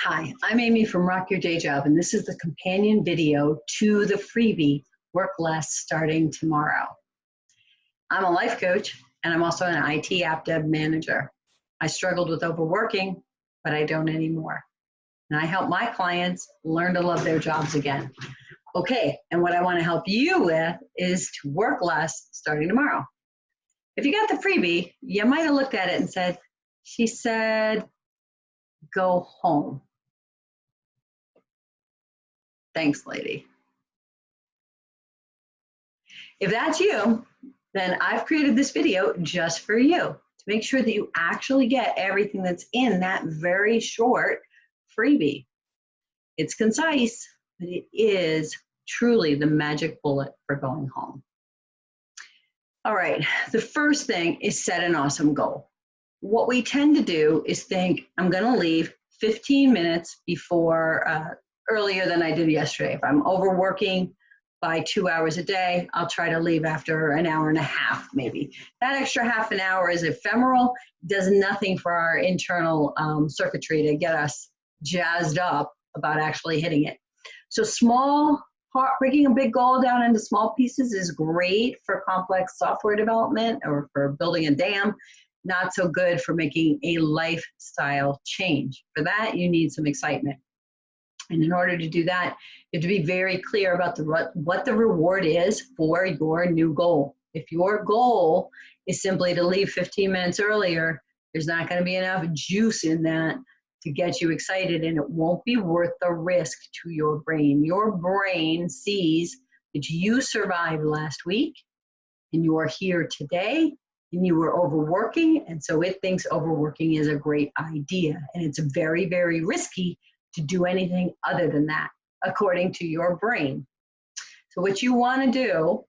Hi, I'm Amy from Rock Your Day Job, and this is the companion video to the freebie, Work Less Starting Tomorrow. I'm a life coach, and I'm also an IT app dev manager. I struggled with overworking, but I don't anymore. And I help my clients learn to love their jobs again. Okay, and what I want to help you with is to work less starting tomorrow. If you got the freebie, you might have looked at it and said, she said, go home. Thanks, lady. If that's you, then I've created this video just for you to make sure that you actually get everything that's in that very short freebie. It's concise, but it is truly the magic bullet for going home. All right, the first thing is set an awesome goal. What we tend to do is think, I'm gonna leave 15 minutes before, earlier than I did yesterday. If I'm overworking by 2 hours a day, I'll try to leave after an hour and a half, maybe. That extra half an hour is ephemeral, does nothing for our internal circuitry to get us jazzed up about actually hitting it. So breaking a big goal down into small pieces is great for complex software development or for building a dam. Not so good for making a lifestyle change. For that, you need some excitement. And in order to do that, you have to be very clear about what the reward is for your new goal. If your goal is simply to leave 15 minutes earlier, there's not going to be enough juice in that to get you excited, and it won't be worth the risk to your brain. Your brain sees that you survived last week, and you are here today, and you were overworking, and so it thinks overworking is a great idea, and it's very, very risky to do anything other than that, according to your brain. So what you want to do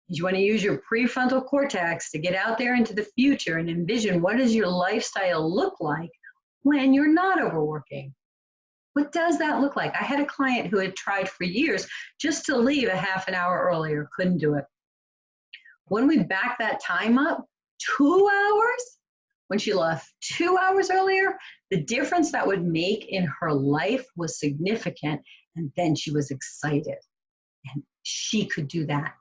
is you want to use your prefrontal cortex to get out there into the future and envision what does your lifestyle look like when you're not overworking. What does that look like? I had a client who had tried for years just to leave a half an hour earlier, couldn't do it. When we back that time up, 2 hours, when she left 2 hours earlier, the difference that would make in her life was significant, and then she was excited. And she could do that.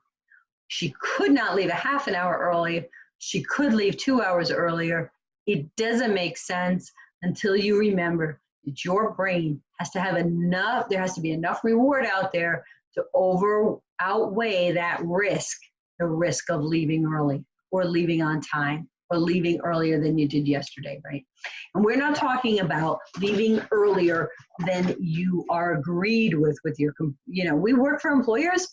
She could not leave a half an hour early. She could leave 2 hours earlier. It doesn't make sense until you remember that your brain has to have enough, there has to be enough reward out there to outweigh that risk, the risk of leaving early or leaving on time or leaving earlier than you did yesterday, right? And we're not talking about leaving earlier than you are agreed with your, we work for employers,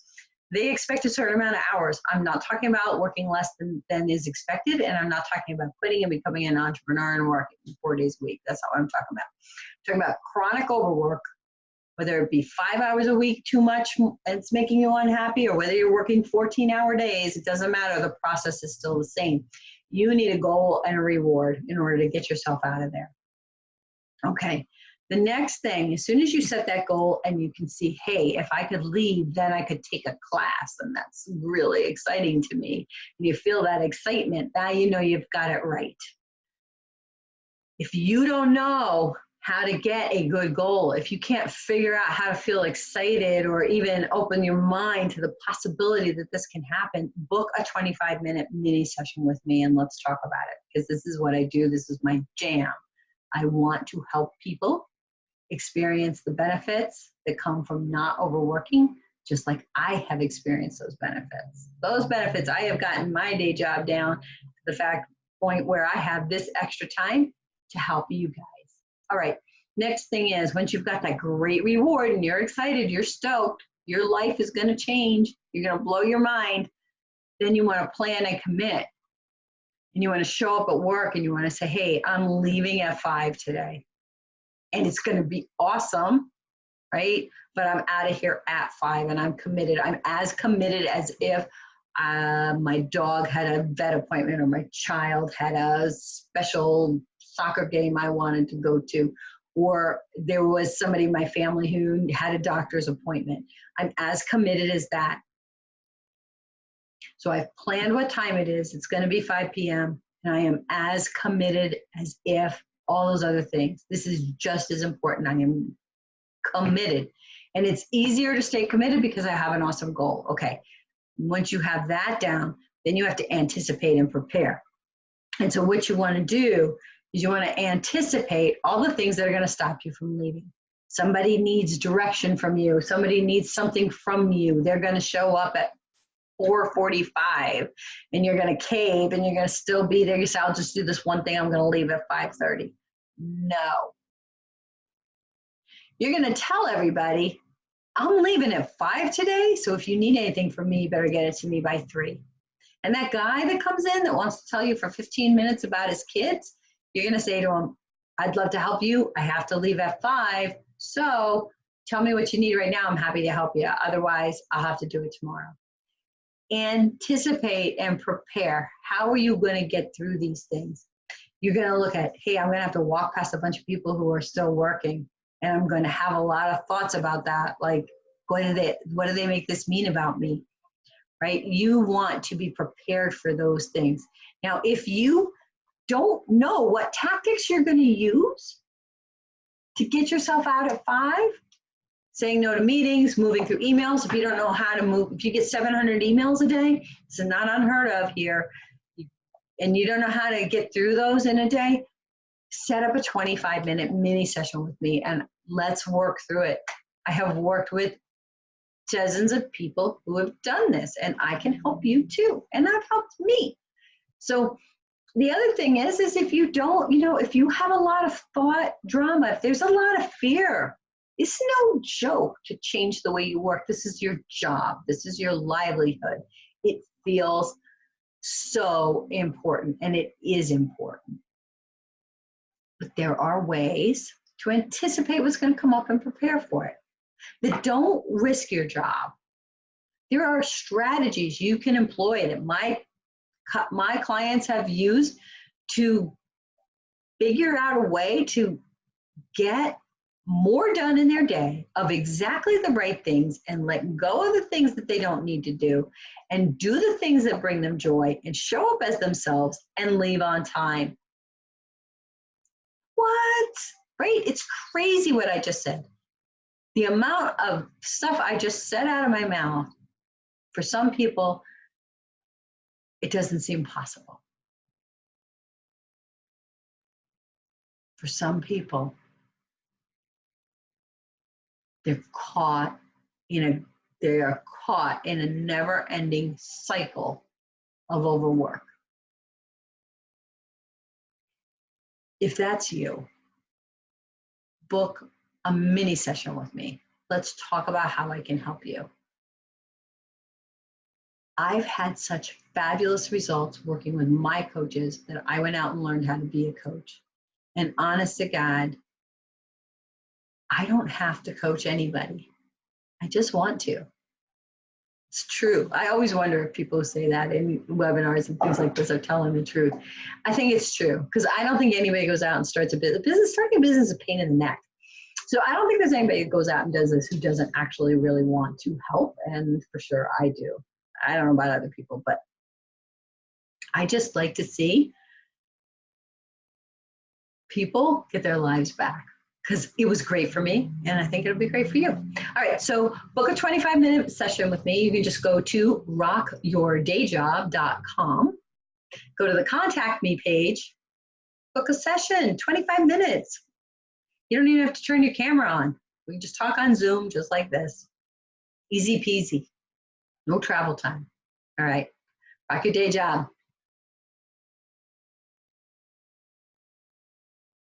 they expect a certain amount of hours. I'm not talking about working less than is expected, and I'm not talking about quitting and becoming an entrepreneur and working 4 days a week. That's not what I'm talking about. I'm talking about chronic overwork, whether it be 5 hours a week too much and it's making you unhappy, or whether you're working 14-hour days, it doesn't matter. The process is still the same. You need a goal and a reward in order to get yourself out of there. Okay. The next thing, as soon as you set that goal and you can see, hey, if I could leave, then I could take a class, and that's really exciting to me. And you feel that excitement, now you know you've got it right. If you don't know how to get a good goal, if you can't figure out how to feel excited or even open your mind to the possibility that this can happen, book a 25-minute mini session with me and let's talk about it, because this is what I do. This is my jam. I want to help people experience the benefits that come from not overworking, just like I have experienced those benefits. Those benefits, I have gotten my day job down to the point where I have this extra time to help you guys. All right, next thing is, once you've got that great reward and you're excited, you're stoked, your life is gonna change, you're gonna blow your mind, then you wanna plan and commit. And you wanna show up at work and you wanna say, hey, I'm leaving at 5 today. And it's gonna be awesome, right? But I'm out of here at 5 and I'm committed. I'm as committed as if my dog had a vet appointment or my child had a special soccer game I wanted to go to, or there was somebody in my family who had a doctor's appointment. I'm as committed as that. So I've planned what time it is. It's gonna be 5 p.m. and I am as committed as if all those other things. This is just as important. I am committed. And it's easier to stay committed because I have an awesome goal. Okay, once you have that down, then you have to anticipate and prepare. And so what you want to do is you want to anticipate all the things that are going to stop you from leaving. Somebody needs direction from you. Somebody needs something from you. They're going to show up at 4:45 and you're going to cave and you're going to still be there. You say, I'll just do this one thing. I'm going to leave at 5:30. No. You're going to tell everybody, I'm leaving at 5 today. So if you need anything from me, you better get it to me by 3. And that guy that comes in that wants to tell you for 15 minutes about his kids, you're going to say to him, I'd love to help you. I have to leave at 5. So tell me what you need right now. I'm happy to help you. Otherwise, I'll have to do it tomorrow. Anticipate and prepare. How are you going to get through these things? You're going to look at, hey, I'm going to have to walk past a bunch of people who are still working. And I'm going to have a lot of thoughts about that. Like, what do they make this mean about me? Right? You want to be prepared for those things. Now, if you don't know what tactics you're going to use to get yourself out at 5, saying no to meetings, moving through emails, if you don't know how to move, if you get 700 emails a day, it's not unheard of here, and you don't know how to get through those in a day, set up a 25-minute mini session with me and let's work through it. I have worked with dozens of people who have done this, and I can help you too, and that helped me. So the other thing is if you don't, if you have a lot of thought drama, if there's a lot of fear, it's no joke to change the way you work. This is your job. This is your livelihood. It feels so important, and it is important. But there are ways to anticipate what's going to come up and prepare for it. That don't risk your job. There are strategies you can employ that my clients have used to figure out a way to get more done in their day of exactly the right things and let go of the things that they don't need to do and do the things that bring them joy and show up as themselves and leave on time. What? Right? It's crazy what I just said. The amount of stuff I just said out of my mouth, for some people, it doesn't seem possible. For some people, they are caught in a never-ending cycle of overwork. If that's you, book a mini session with me. Let's talk about how I can help you. I've had such fabulous results working with my coaches that I went out and learned how to be a coach. And honest to God, I don't have to coach anybody. I just want to. It's true. I always wonder if people who say that in webinars and things like this are telling the truth. I think it's true because I don't think anybody goes out and starts a business. Starting a business is a pain in the neck. So I don't think there's anybody that goes out and does this who doesn't actually really want to help. And for sure I do. I don't know about other people, but I just like to see people get their lives back because it was great for me and I think it'll be great for you. All right, so book a 25-minute session with me. You can just go to rockyourdayjob.com, go to the contact me page, book a session, 25 minutes. You don't even have to turn your camera on. We can just talk on Zoom just like this. Easy peasy, no travel time. All right, rock your day job.